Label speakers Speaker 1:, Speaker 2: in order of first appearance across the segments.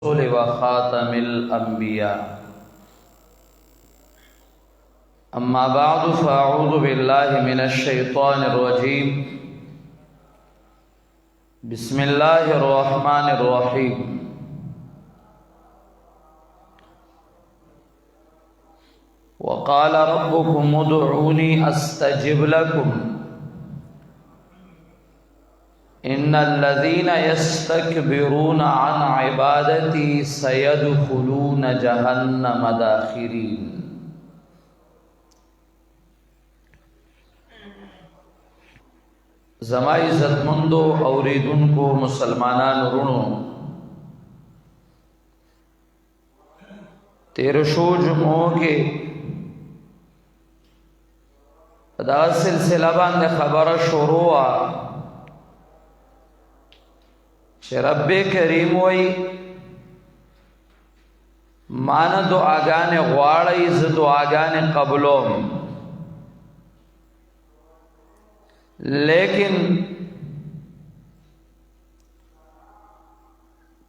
Speaker 1: व ख़ातमिल अंबिया। अम्मा बअद फ़अऊज़ु बिल्लाहि मिनश शैतानिर रजीम। बिस्मिल्लाहिर रहमानिर रहीम। व क़ाल रब्बुकुम उदऊनी अस्तजिब लकुम इन्नल्लज़ीना यस्तकबिरूना अन इबादती सयदखुलून जहन्नम दाखिरीन। ज़मा इज़्ज़तमंदो औरीदुनको मुसलमानान रुणो, तेरशो जुमों के दा सिलसिला बांदे खबर शुरू रब्बे करीम वही मान दुआगाने ग़वाड़ई ज़ दुआगाने कबलोम, लेकिन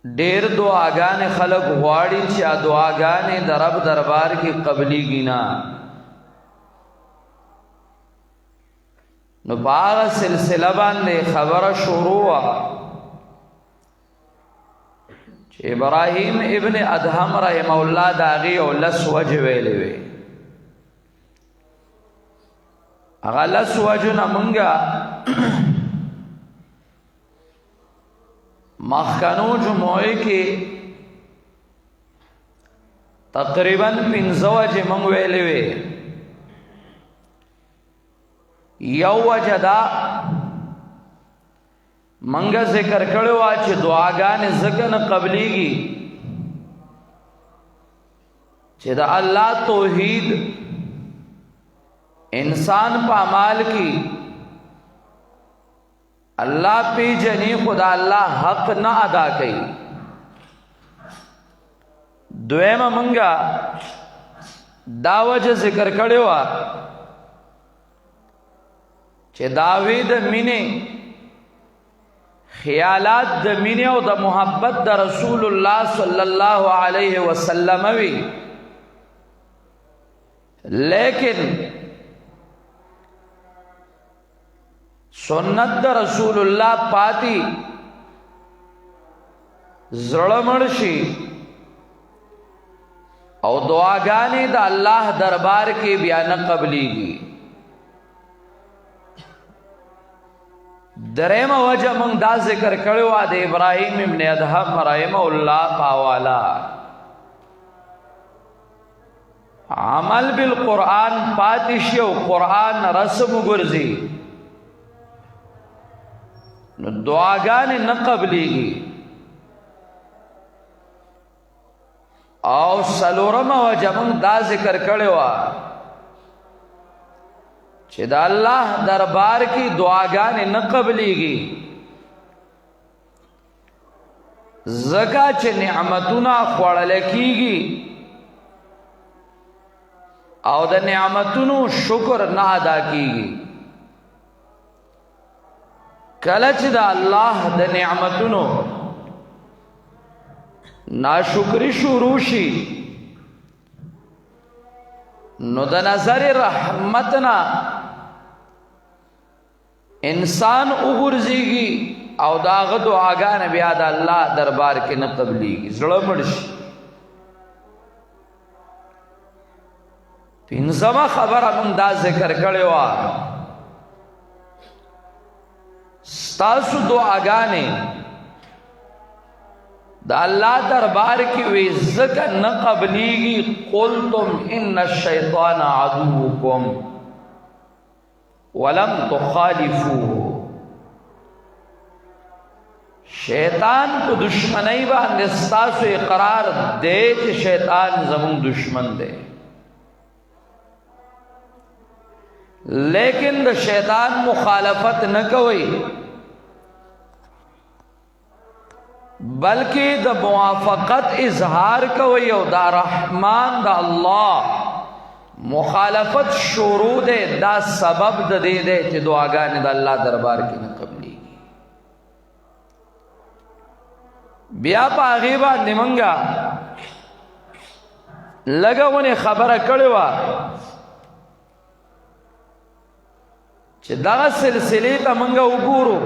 Speaker 1: ढेर दुआगाने खलक ग़वाड़ी चा दुआगाने दरब दरबार की कबली गिना नो बाग सिलसिला बांदे खबर शुरू इब्राहिम इब्न अदहम रहमहुल्लाह दागी और लस वजह वेले वे अगर लस वजह न मंगा मखकनो जुमोए के तकरीबन 15 वजह मंग वेले वे यौ वजह दा मंगा जिक्र करो आज दुआगान ज़कन कबलीगी चिदा अल्लाह तौहीद इंसान पामाल की अल्लाह पे जनी खुदा अल्लाह हक न अदा कई। दुएमा मंगा दावज जिक्र करो चे दावीद मिने ख्यालात द मिने और द मोहब्बत द रसूलुल्लाह सल्लल्लाहु अलैहि वसल्लम वी, लेकिन सुन्नत द रसूलुल्लाह पाती जड़मड़शी और दुआगाने द अल्लाह दरबार के बयान कबलीगी। दरेमा वजह मंग दा जिक्र करो आदे इब्राहिम इब्न अदहम रहमहुल्लाह पावाला अमल बिल कुरान पातिशियो कुरान रस्म गुर्जी दुआगान न कबलीगी। और सलोरमा वजह मंग दा जिक्र करो चिदा अल्लाह दरबार की दुआगाने न कबलीगी ज़का चे निअमतुना ख्वड़ले कीगी और द निअमतुनु शुक्र न अदा कीगी। कलच दा अल्लाह द निअमतुनु नाशुक्री शुरूशी नो द नजर रहमतना इंसान उगुर्जीगी और दाग दुआगान ब्याद अल्लाह दरबार के न कबलीगी जड़मड़श। पिंजमा खबर हमदा जिक्र करो स्तासु दुआगाने द अल्लाह दरबार की वे ज़का न कबलीगी। कुल तुम इन्न शैतान अदुव्वुकुम वलम तुखालिफूहु, शैतान को दुश्मनी बांधे स्तासु इकरार दे कि शैतान जमुन दुश्मन दे, लेकिन द शैतान मुखालफत न कोई बल्कि द मुआफ़क़त इजहार कोई और दा रहमान दा अल्लाह मुखालफत शुरू दे दा सबब द दे दे कि दुआगाने द अल्लाह दरबार की न कबलीगी। بیا په هغې باندې مونږه لږه ونې خبره کړې وه چې دغه سلسلې ته مونږه وګورو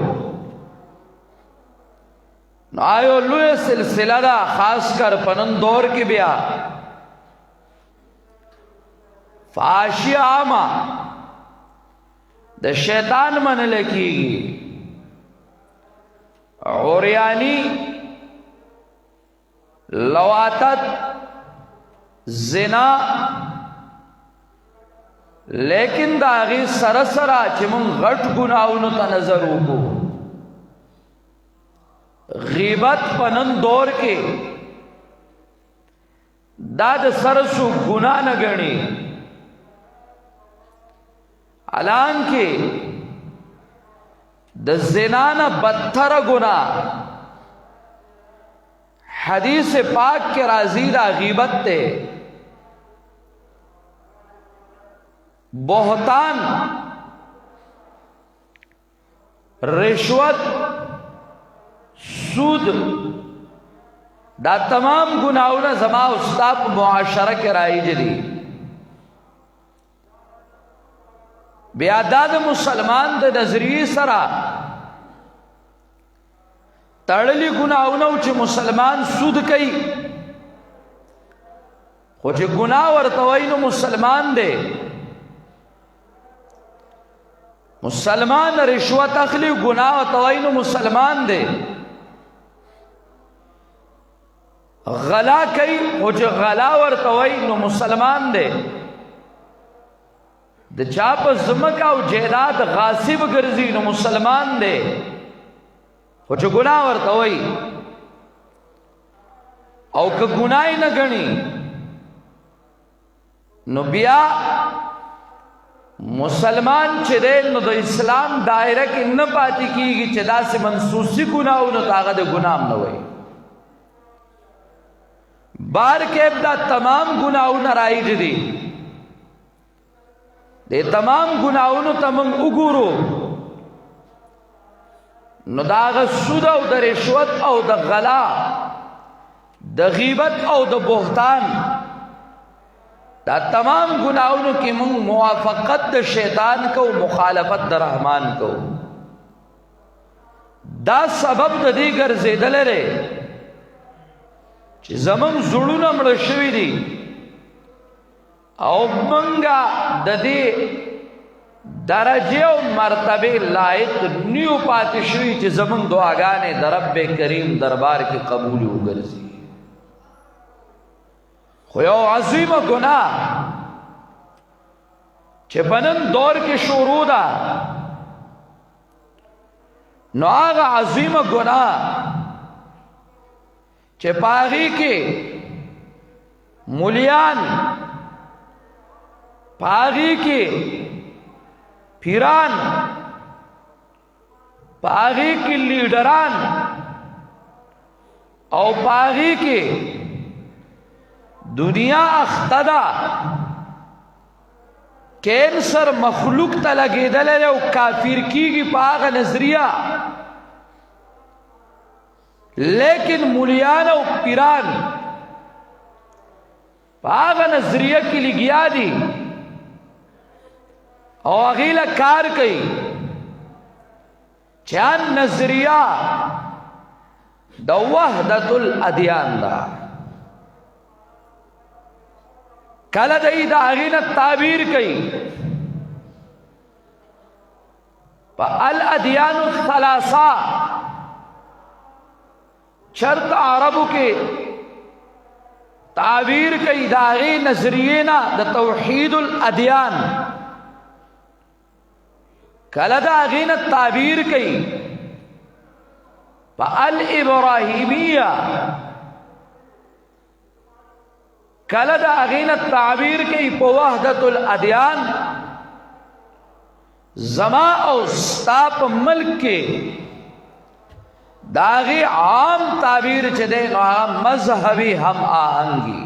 Speaker 1: نو آیو لویه سلسله ده خاص کر په نن دور کې بیا فحاشي عامه د شیطان منل کېږي عریانی لواتت زنا لیکن دا غي سره سره چې مونږ غټ ګناہوں ته نظر وکړو غیبت په نن دور کې دا د سرسو ګناه نه ګڼي حالانکه د زنا نه بدتر ګناه حدیث پاک کے راضی دا غیبت تے بہتان رشوت سود دا تمام گناہونا زما استاد معاشرہ کے رائی جدی بیاداد مسلمان دا نظریه سرا تړلی ګناهونه چې مسلمان سود کوي خو چې ګناه ورته وایي نو مسلمان دی مسلمان رشوت اخلي ګناه ورته وایي نو مسلمان دی غلا کوي خو چې غلا ورته وایي نو مسلمان دی د چا په ځمکه او جایداد غاصب ګرځي نو مسلمان دی خو چې ګناه ورته وایي او که ګناه نه ګڼي نو بیا مسلمان چې دی نو د اسلام دایره کې نه پاتې کېږي چې داسې منسوسي ګناهونو ته هغه د ګناه نه وایي بار کې دا تمام ګناهونه رایج دي د تمام ګناهونو ته موږ وګورو نو دا سود او د رشوت او د غلا د غیبت او د بهتان دا تمام گناہوں کی من موافقت د شیطان کو مخالفت د رحمان کو دا سبب د دې ګرځیدل لري چې زمون زړونه مړ شوي دي او منګه د دې درجه او مرتبه لایق نیو پاتې شوي چې زمون دعاګانې د رب کریم دربار کې قبول وګرځي خو یو عظیمه گناه چې په نن دور کې شروع ده نو هغه عظیمه گناه چې په هغې کې مولیان په هغې کې پیران په هغې کې لیډران او په هغې کې دنیا اختدا کینسر مخلوق ته لګېدلی او کافر کیږي په هغه نظریه لیکن مولیان او پیران په هغه نظریه کې لګیا دي او هغې له کار کوي چې نظریه د وحدت الادیان ده کله دی دا هغې تعبیر کوي په الادیان الثلاثه چرته عربو کې تعبیر کوي دا هغې نظریې نه د توحید الادیان کله دا هغې تعبیر کوي په الابراهیمیه کله دا هغې تعبیر کوي په وحدت الادیان زما او ستا په ملک کې دا هغې عام تعبیر چې دی نو هغه مذهبي هم آهنګي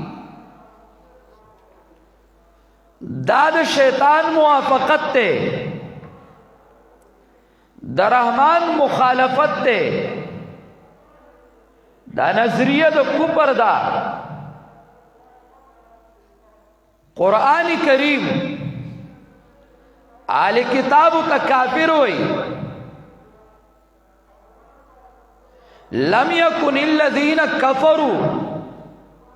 Speaker 1: دا د شیطان موافقت دی د رحمان مخالفت دی دا نظریه د کفر دا قرآن کریم آل کتابو تا کافر ہوئی لم يكن الذين كفروا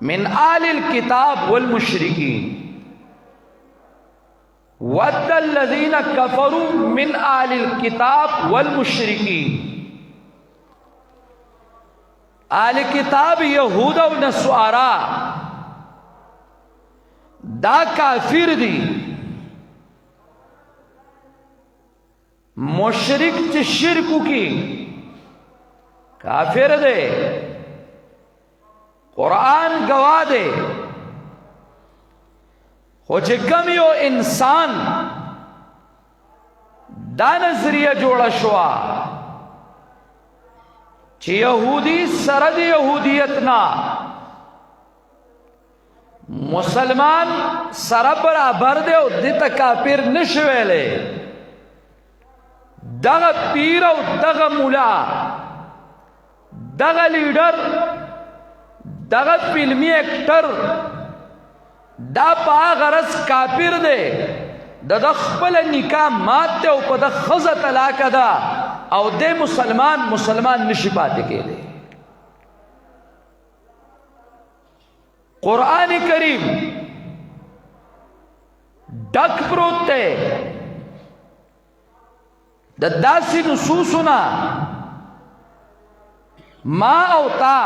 Speaker 1: من آل الكتاب والمشركين ود الذين كفروا من آل الكتاب والمشركين آل کتاب یہود و نصارا دا کافر دی مشرک چ شرکو کی کافر دے قرآن گواہ دے خو چې کم یو انسان دا نظریه جوړه شوا چې یهودی سره د یهودیتنا مسلمان سره برابر دی او دته کافر نشویلې دغه پیر او دغه مولا دغه لیډر دغه فلمی ایکټر دا پا غرض کافر دے دا خپل نکاح مات تے او پا دا خزا طلاق دا او دے مسلمان نشی پاتے کے دے قرآن کریم ڈک پروت تے دا داسی نصوصنا ما او تا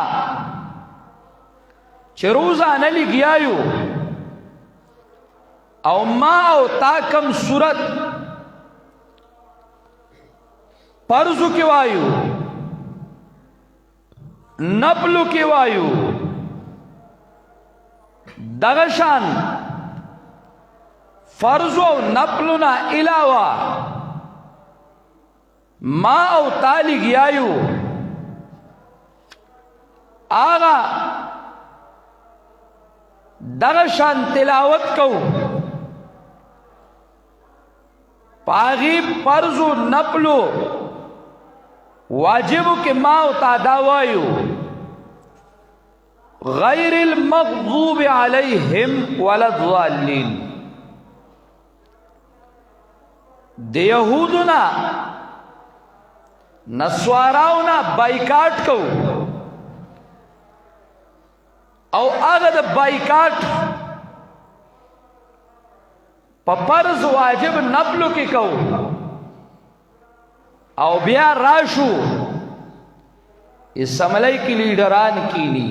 Speaker 1: چروزانہ لگیایو او ما او تا کم صورت پرزو کی وایو نپلو کی وایو دغشان فرزو او نپلونا علاوہ ما او تا لگیایو آغا دغشان تلاوت کو پاغی فرض و نپلو واجبو کے ماں تاداوائیو غیر المغضوب علیہم ولا الضالین دے یہودنا نسواراونا بائیکاٹ کو او آغا دا بائیکاٹ پپرز واجب نپلو کی کو او بیا راشو اس عملی کی لیڈران کینی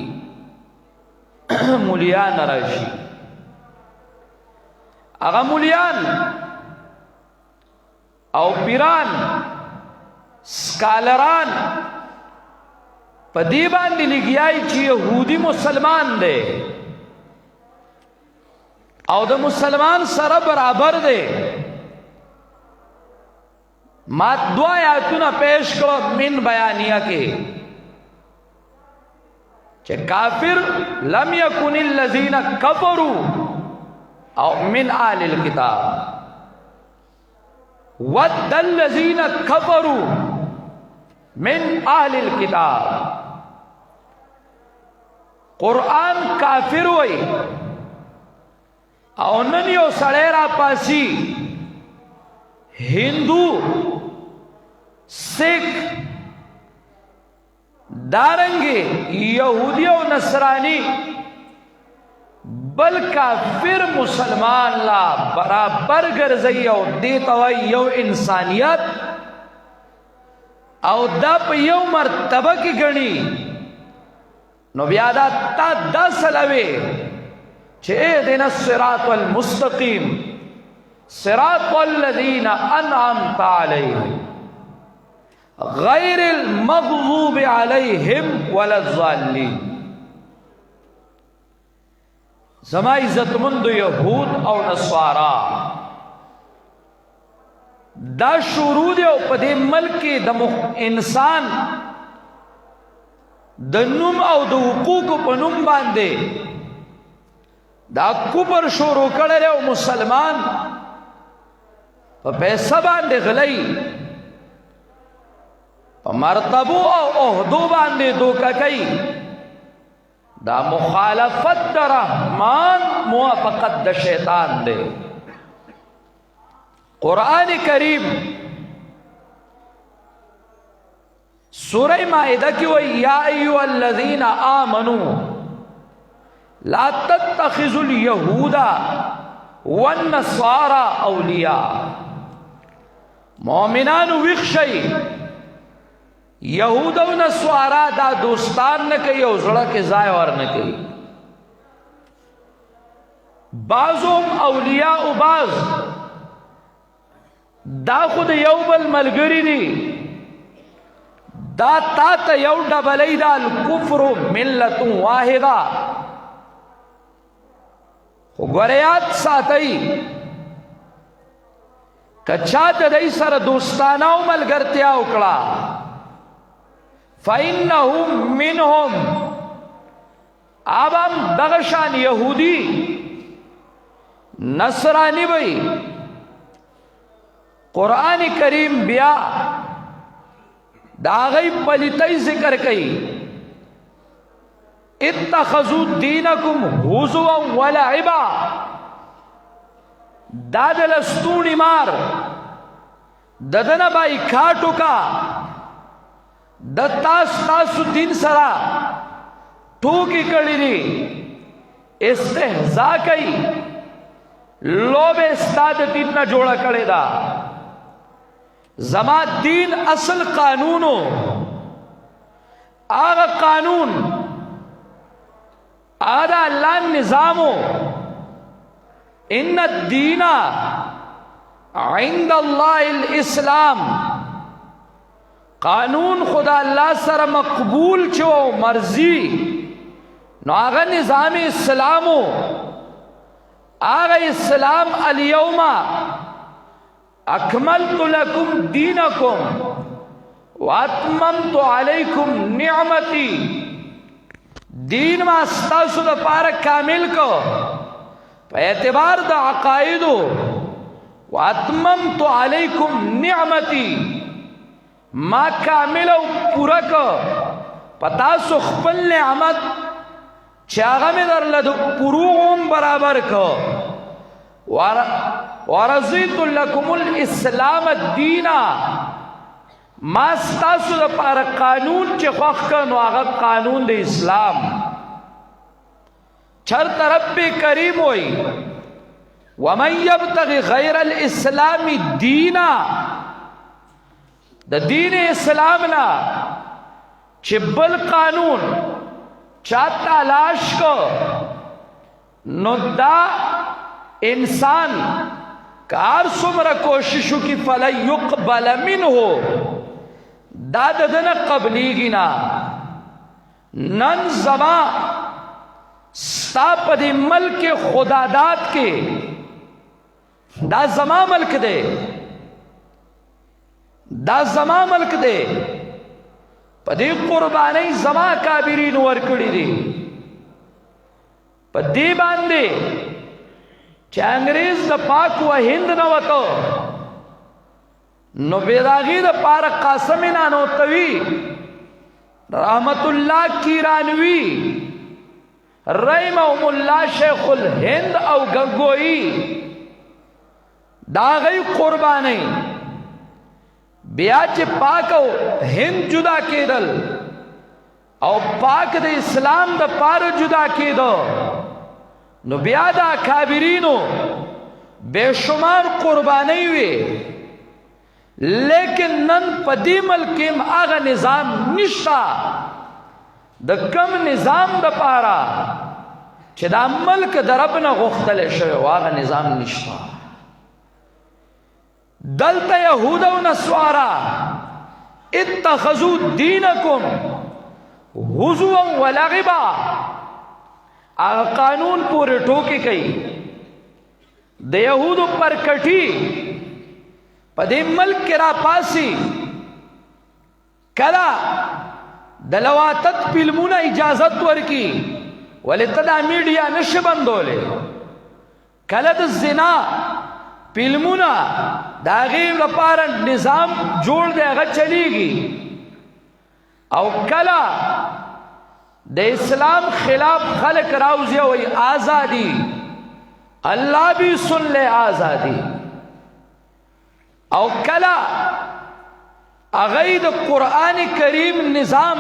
Speaker 1: مولیان راشی اغا مولیان او پیران سکالران پا دیبان دی لگیائی چی یہودی مسلمان دے او د مسلمان سره برابر دے ما دو آیاتونا پیش کرو من بیانیہ کے چه کافر لم یکن الذین کفروا او من آل الكتاب ود الذین کفروا من آل الكتاب قرآن کافر ہوئی او نن یو سړی را پاسی ہندو سکھ دارنگی یہودی و نصرانی بل کافر مسلمان لا برابر گرزی او دیتا وی یو انسانیت او دا پا یو مرتبہ کی گنی نو بیادا تا دا سلوے چھے اہدنا الصراط المستقیم صراط الذین انعمت علیہم غیر المغضوب علیہم ولا الضالین زما عزت مند یہود او نصارا دا شروع دے او پدے ملک دا انسان دا نم او دا حقوق پا نم باندے دا کفر شروع کڑے او مسلمان پا پیسہ باندے غلی پا مرتبو او عہدو باندے دوکا کئی دا مخالفت دا رحمان موافقت دا شیطان دے. قرآن کریم سورہ مائدہ کی وہ یا ایوہ الذین آمنوا لا تتخذوا اليہود والنصارى اولیاء. مومنان ویخشی یہود و نصارا دا دوستان نہ کئی او زڑا کے ضائع اور نہ کئی. بعضهم اولیاء و بعض دا خود یو بل ملگری دی. دا تا تا یو ڈبلی دا الکفر ملت واحدا. گوریات ساتئی کچا دئی سر دوستانہ ملگرتیا اکڑا فَإِنَّهُمْ مِنْهُمْ اب ہم دغشان یہودی نصرانی بھئی. قرآن کریم بیا داغی پلیتی ذکر کئی اتخذوا دینکم حضوا ولعبا. داد لستونی مار ددن بائی کھاٹو کا دتاس تاسو دین سرا ٹوکی کڑی دی استہزا کئی لوب استاد دین نہ جوڑا کڑے دا. زما دین اصل قانونو آغا قانون آدھا اللہ نظامو ان الدین عند اللہ الاسلام. قانون خدا اللہ سر مقبول چو مرضی نو آغا نظام اسلامو آغا اسلام الیوم اکملت لکم دینکم واتممت علیکم نعمتی. دین ما استاسو دا پارا کامل کو پہ اعتبار دا عقائدو واتممت علیکم نعمتی ما کامل و پورا کو پتاسو خپل نعمت چاگا میں در لدو پروغم برابر کو ورزیت لکم الاسلام الدینہ. ما ستاسو دا پارا قانون چی خوخ کنو آغا قانون دا اسلام. چرت رب کریم ہوئی ومن یبتغی غیر الاسلام دینا. دا دین اسلامنا چی بل قانون چاہتا لاش کو نو دا انسان کار سمرا کوششو کی فَلَن يُقْبَلَ مِنْهُ دا ددن قبلی گینا. نن زمان ستا پا دی ملک خدادات کے دا زمان ملک دے دا زمان ملک دے پا دی قربانی زمان کابرین ورکڑی دی پا دی باندے چا انگریز دا پاک و ہند نواتو نو بیداغی دا پارا قاسمینا نوتوی رحمت اللہ کیرانوی رحمہم اللہ شیخ الہند او گنگوئی داغی قربانی بیا چی پاک او ہند جدا کی دل او پاک دا اسلام دا پار جدا کی دو نو بیا دا کابرینو بے شمار قربانی ہوئی. لیکن نن پا دی ملکیم آغا نظام نشتا دا کم نظام دا پارا چی دا ملک در اپنا غختل شوی آغا نظام نشتا. دلتا یہود و نسوارا اتخذوا دینکم حضوا ولعبا. آغا قانون پورے ٹوکی کئی دا یہود پر کٹی پا دی ملک کرا پاسی کلا دلواتت فلمون اجازت ورکی ولی تدا میڈیا نش بندولے. کلا دا زنا فلمون دا غیب لپارا نظام جوڑ دے اگر چلی گی او کلا د اسلام خلاف خلق راوزی وی آزادی، اللہ بھی سن لے آزادی، او کلا اغید قرآن کریم نظام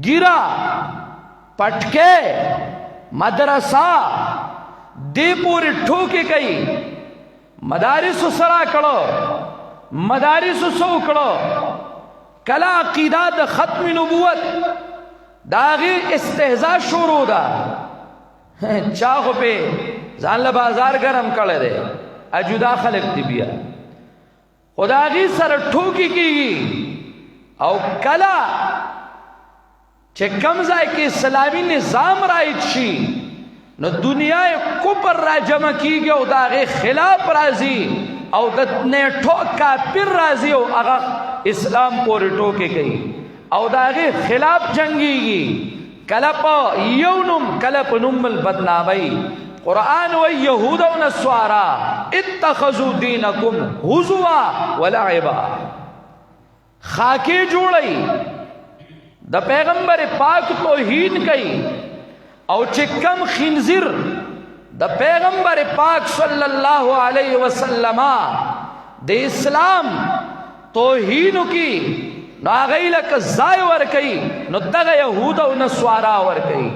Speaker 1: گرا پٹکے مدرسہ دی پوری ٹھوکی گئی، مدارس سرا کڑو، مدارس سو کڑو، کلا عقیدہ دا ختم نبوت داغی استہزاء شروع دا، چاہو پہ زان بازار گرم کڑے دے اجدا خلق دی بیا خداغی سر ٹھوکی کی گی، او کلا چھے کمزائی کے اسلامی نظام رائد شی نو دنیا کپر را جمع کی گیا او داغی خلاف رازی او دتنے ٹھوک کافر رازی او اغا اسلام پوری ٹھوکے گئی او داغی خلاف جنگی گی، کلپ یونم کلپ نمل بدنامی قرآن و یہود و نسوارا اتخذو دینکم حضوا ولعبا، خاکی جوڑی دا پیغمبر پاک توہین کئی او چکم خنزیر دا پیغمبر پاک صلی اللہ علیہ وسلم دا اسلام توہین کی نو آغای لک زائی ورکی نو دغا یہود و نسوارا ورکی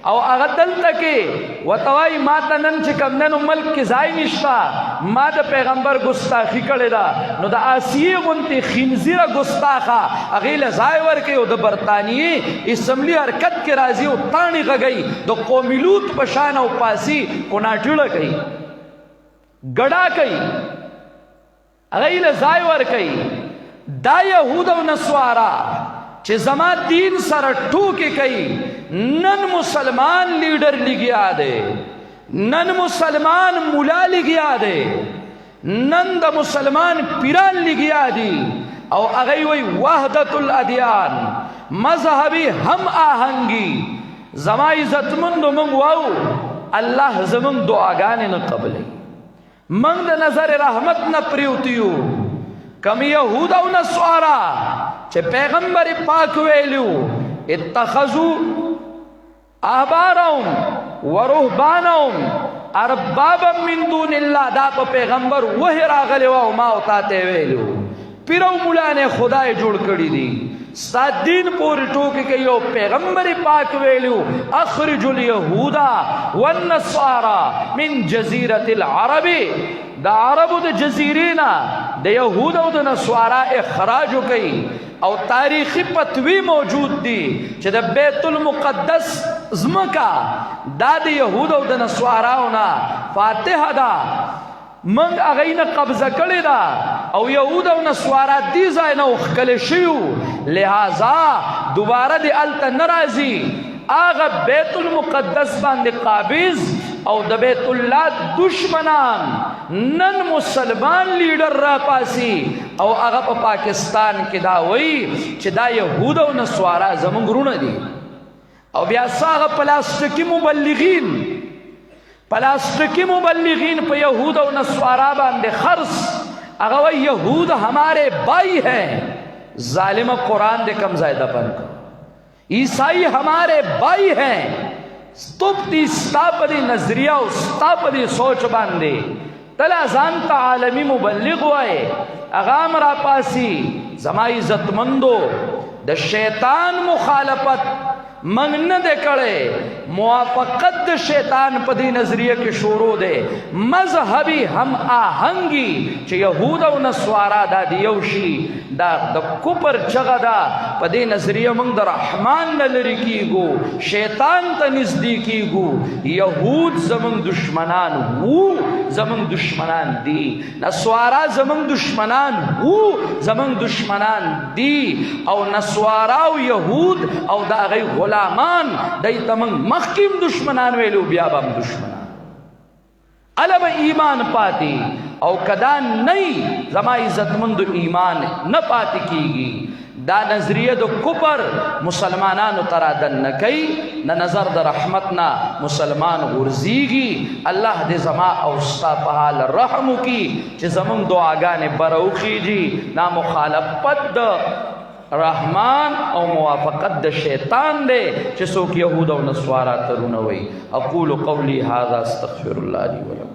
Speaker 1: او اغدل تکی وطوائی ما تا نن چکم ننو ملک کی زائی نشتا ما دا پیغمبر گستاخی کردے دا نو دا آسیی گنتی خنزیر گستاخا اغیل زائی ورکی او دا برطانیی اسمبلی حرکت کے رازی او تانی غگئی دا قومی لوت پشان او پاسی کناٹیڑا کئی گڑا کئی اغیل زائی ورکی دا یہود و نسوارا چھ زما دین سر ٹھوکی کئی نن مسلمان لیڈر لگیا دے، نن مسلمان ملا لگیا دے، نن دا مسلمان پیران لگیا دی، او اغیوی وحدت الادیان مذہبی ہم آہنگی زما عزت مند منگ واو اللہ زمان دعاگانے نہ قبلے منگ دا نظر رحمت نہ پریوتیو کم یہود و نسوارا چھے پیغمبر پاک ویلیو اتخذو احبارهم و رہبانهم اربابا من دون اللہ دا پا پیغمبر وہی راغلی واو ماوتاتے ویلیو پیرو ملانے خدای جوڑ کری دی سات دین پوری ٹوکی کہ یو پیغمبر پاک ویلیو اخرج الیہودا والنصارا من جزیرت العربی دا عرب دا جزیرینا دا یہود و دا نسوارا اخراجو کئی او تاریخی پتوی موجود دی چھ دا بیت المقدس زمکا دا دا یہود و دا نسواراونا فاتحہ دا منگ اغینا قبضہ کردی دا او یہود و نسوارا دی زائنا اخکل شیو لہذا دوبارہ دی علتا نرازی آغا بیت المقدس باندے قابض او دا بیت اللہ دشمنان نن مسلمان لیڈر را پاسی او آغا پا پاکستان کی داوئی چھ دا یہود و نسوارا زمانگرون دی او بیاسا آغا پلاسٹکی مبلغین پا یہود و نسوارا باندے خرس آغا وی یہود ہمارے بائی ہیں، ظالم قرآن دے کم زائدہ بن کر عیسائی ہمارے بائی ہیں، ستوپتی ستاپدی نظریہ و ستاپدی سوچ باندے تلا زانتا عالمی مبلغ ہوئے اغام را پاسی زمائی عزت مندو دا شیطان مخالفت منگ نہ دے کڑے موافقت دا شیطان پدی نظریہ کے شروع دے مذہبی ہم آہنگی چھ یہود و نسوارا دا دیوشی دا کپر چگا دا پدی نظریہ منگ دا رحمان نلری کی گو شیطان تا نزدیکی گو یہود زمن دشمنان وو زمن دشمنان دی، نسوارا زمن دشمنان وو زمن دشمنان دی، او نسوارا و یہود او دا غی غلامان دیتا من مخیم دشمنان ویلو بیابام دشمنان علم ایمان پاتی او کدان نئی زما عزت مند ایمان نہ پاتی کی گی دا نظریہ دو کپر مسلمانانو ترادن نکی نہ نظر دا رحمتنا مسلمان غرزیگی اللہ دے زما اوستا پہال رحمو کی چھ زمان دعاگان بروخی جی نا مخالفت دا رحمان او موافقت د شیطان دے چې څوک یهود او نصارا ترونه وي. اقول قولی هذا استغفر الله لي ولكم.